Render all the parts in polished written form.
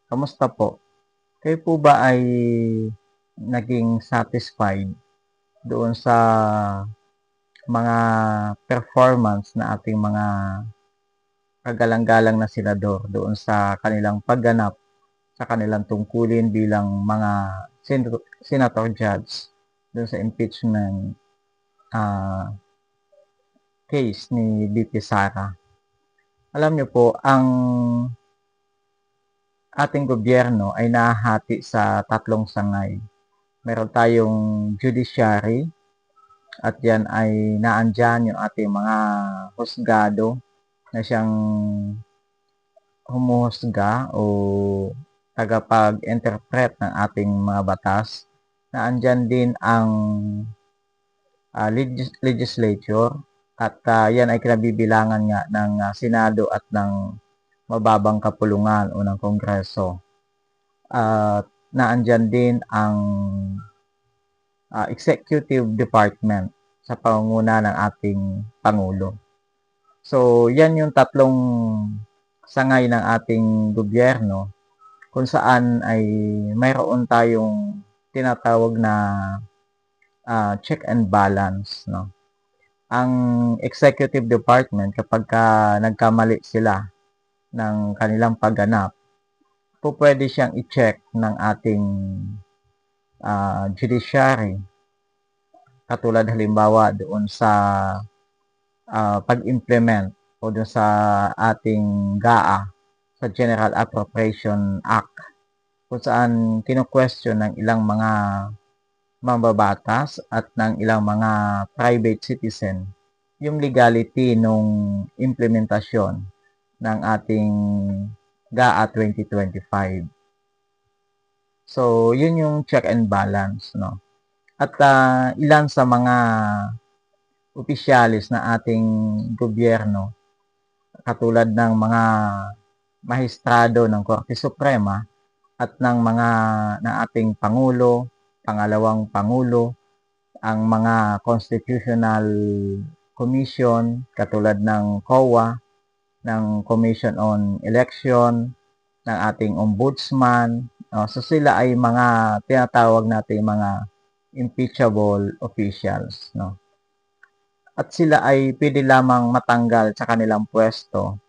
Kamusta po? Kayo po ba ay naging satisfied doon sa mga performance na ating mga kagalang-galang na senador doon sa kanilang pagganap sa kanilang tungkulin bilang mga senator judge doon sa impeachment ah, case ni VP Sara? Alam niyo po, ang ating gobyerno ay nahahati sa tatlong sangay. Meron tayong judiciary, at yan ay naandyan yung ating mga husgado na siyang humuhusga o tagapag-interpret ng ating mga batas. Naandyan din ang legislature, at yan ay kinabibilangan nga ng Senado at ng mababang kapulungan o ng Kongreso. At naandyan din ang executive department sa pangunguna ng ating Pangulo. So, yan yung tatlong sangay ng ating gobyerno kung saan ay mayroon tayong tinatawag na check and balance, no? Ang executive department, kapag nagkamali sila ng kanilang pagganap, po pwede siyang i-check ng ating judiciary. Katulad halimbawa doon sa pag-implement o doon sa ating GAA, sa General Appropriation Act, kung saan kino-question ng ilang mga mambabatas at ng ilang mga private citizen yung legality nung implementasyon ng ating GAA 2025. So, yun yung check and balance, no? At ilan sa mga opisyalis na ating gobyerno, katulad ng mga mahistrado ng Korte Suprema at ng ating Pangulo, pangalawang Pangulo, ang mga constitutional commission katulad ng COA, ng Commission on Election, ng ating ombudsman. So sila ay mga tinatawag natin mga impeachable officials, no? At sila ay pwede lamang matanggal sa kanilang pwesto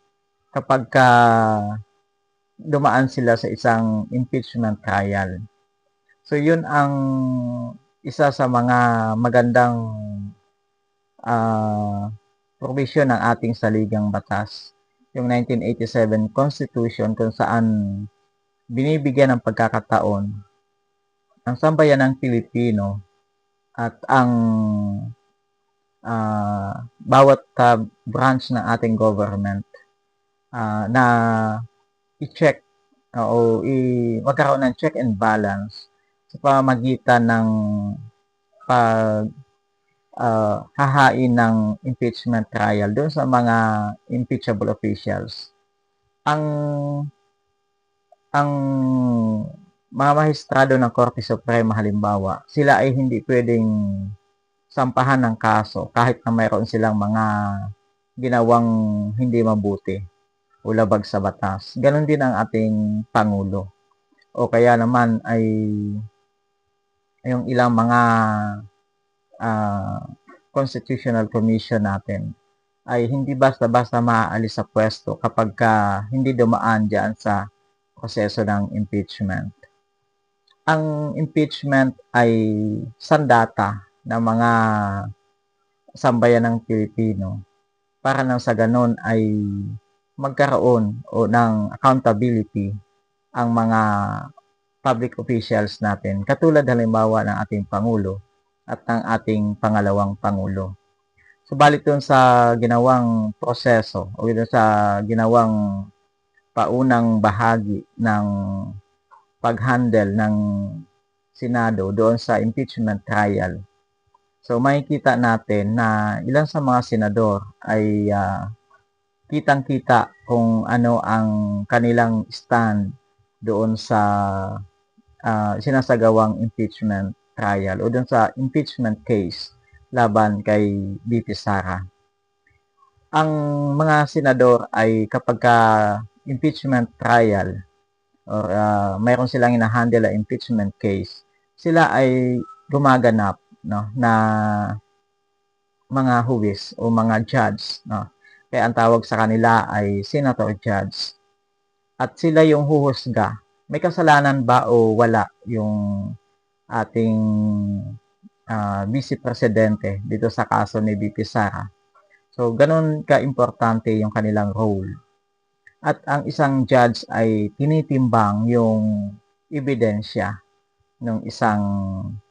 kapag dumaan sila sa isang impeachment trial. So yun ang isa sa mga magandang provision ng ating saligang batas, yung 1987 Constitution, kung saan binibigyan ng pagkakataon ang sambayanang Pilipino at ang bawat branch ng ating government na i-check o magkaroon ng check and balance sa pamamagitan ng hahain ng impeachment trial doon sa mga impeachable officials. Ang mga mahistrado ng Korte Suprema halimbawa, sila ay hindi pwedeng sampahan ng kaso kahit na mayroon silang mga ginawang hindi mabuti o labag sa batas. Ganon din ang ating Pangulo. O kaya naman ay yung ilang mga constitutional commission natin ay hindi basta-basta maaalis sa pwesto kapag hindi dumaan dyan sa proseso ng impeachment. Ang impeachment ay sandata ng mga sambayan ng Pilipino para nang sa ganon ay magkaroon o ng accountability ang mga public officials natin, katulad halimbawa ng ating Pangulo at ng ating pangalawang Pangulo. Subalit doon sa ginawang proseso o doon sa ginawang paunang bahagi ng pag-handle ng Senado doon sa impeachment trial, so makikita natin na ilan sa mga senador ay kitang-kita kung ano ang kanilang stand doon sa sinasagawang impeachment trial o doon sa impeachment case laban kay VP Sara. Ang mga senador ay kapag impeachment trial or mayroon silang ina-handle na impeachment case, sila ay gumaganap, no, na mga huwis o mga judge, no. Kaya ang tawag sa kanila ay senator judge. At sila yung huhusga. May kasalanan ba o wala yung ating Vice Presidente dito sa kaso ni VP Sara? So, ganun ka-importante yung kanilang role. At ang isang judge ay tinitimbang yung ebidensya ng isang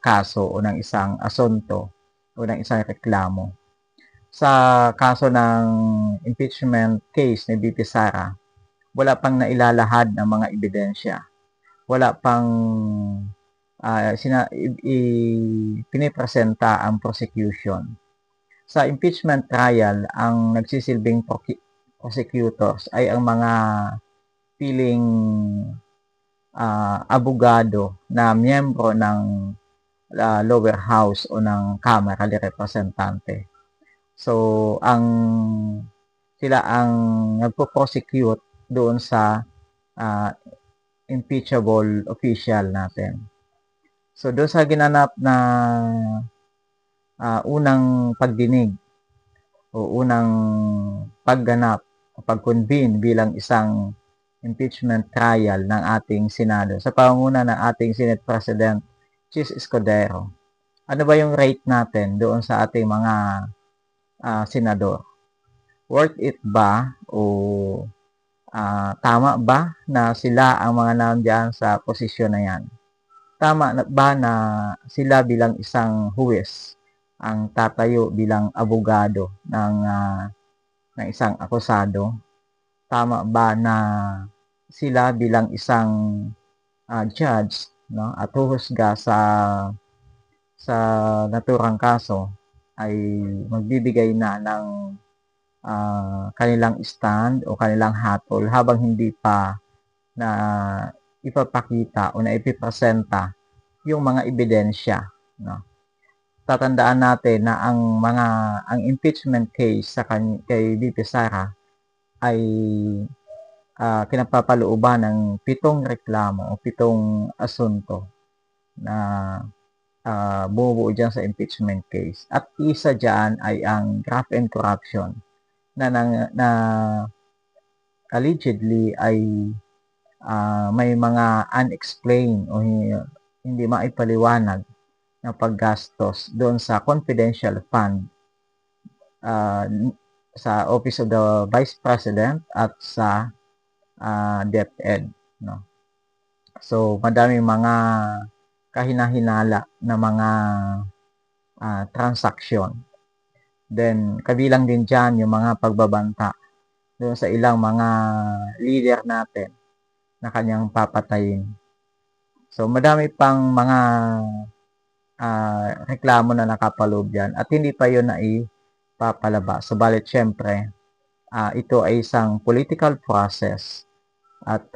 kaso o ng isang asunto o ng isang reklamo. Sa kaso ng impeachment case ni VP Sara, wala pang nailalahad ng mga ebidensya. Wala pang pinipresenta ang prosecution. Sa impeachment trial, ang nagsisilbing prosecutors ay ang mga piling abogado na miyembro ng lower house o ng Kamara de Representante. So, sila ang nagpo-prosecute doon sa impeachable official natin. So, doon sa ginanap na unang pagdinig o unang pagganap o pag-convene bilang isang impeachment trial ng ating Senado sa pangunguna ng ating Senate President Chis Escudero. Ano ba yung rate natin doon sa ating mga senador? Worth it ba o tama ba na sila ang mga nandiyan sa posisyon na yan? Tama ba na sila bilang isang huwes ang tatayo bilang abogado ng isang akusado? Tama ba na sila bilang isang judge, no, at huhusga sa naturang kaso ay magbibigay na ng kanilang stand o kanilang hatol habang hindi pa na ipapakita o na ipipresenta yung mga ebidensya, no. Tatandaan natin na ang impeachment case kay VP Sara ay kinapapalooban ng 7 reklamo o 7 asunto na bumubuo dyan sa impeachment case. At isa dyan ay ang graft and corruption na allegedly ay may mga unexplained o hindi maipaliwanag na paggastos doon sa confidential fund sa Office of the Vice President at sa DepEd, no. So, madaming mga kahinahinala na mga transaksyon. Then, kabilang din dyan yung mga pagbabanta doon sa ilang mga leader natin na kanyang papatayin. So, madami pang mga reklamo na nakapaloob yan at hindi pa yun na ipapalabas. Subalit, syempre, ito ay isang political process at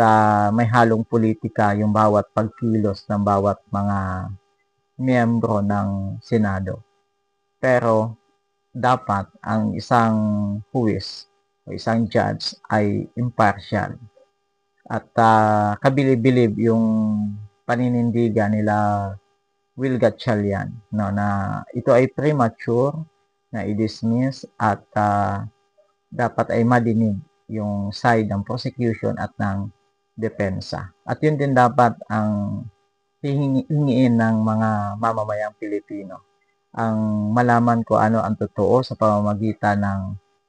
may halong politika yung bawat pagkilos ng bawat mga miyembro ng Senado. Pero, dapat ang isang huwis o isang judge ay impartial at kabilib-bilib yung paninindigan nila Will Gatchalian, no, na ito ay premature na i-dismiss at dapat ay madinig yung side ng prosecution at ng depensa. At yun din dapat ang hihingiin ng mga mamamayang Pilipino, ang malaman ko ano ang totoo sa pamamagitan ng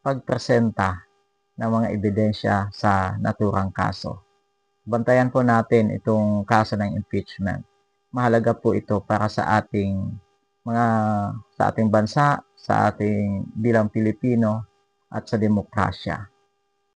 pagpresenta ng mga ebidensya sa naturang kaso. Bantayan po natin itong kaso ng impeachment. Mahalaga po ito para sa ating bansa, sa ating bilang Pilipino at sa demokrasya.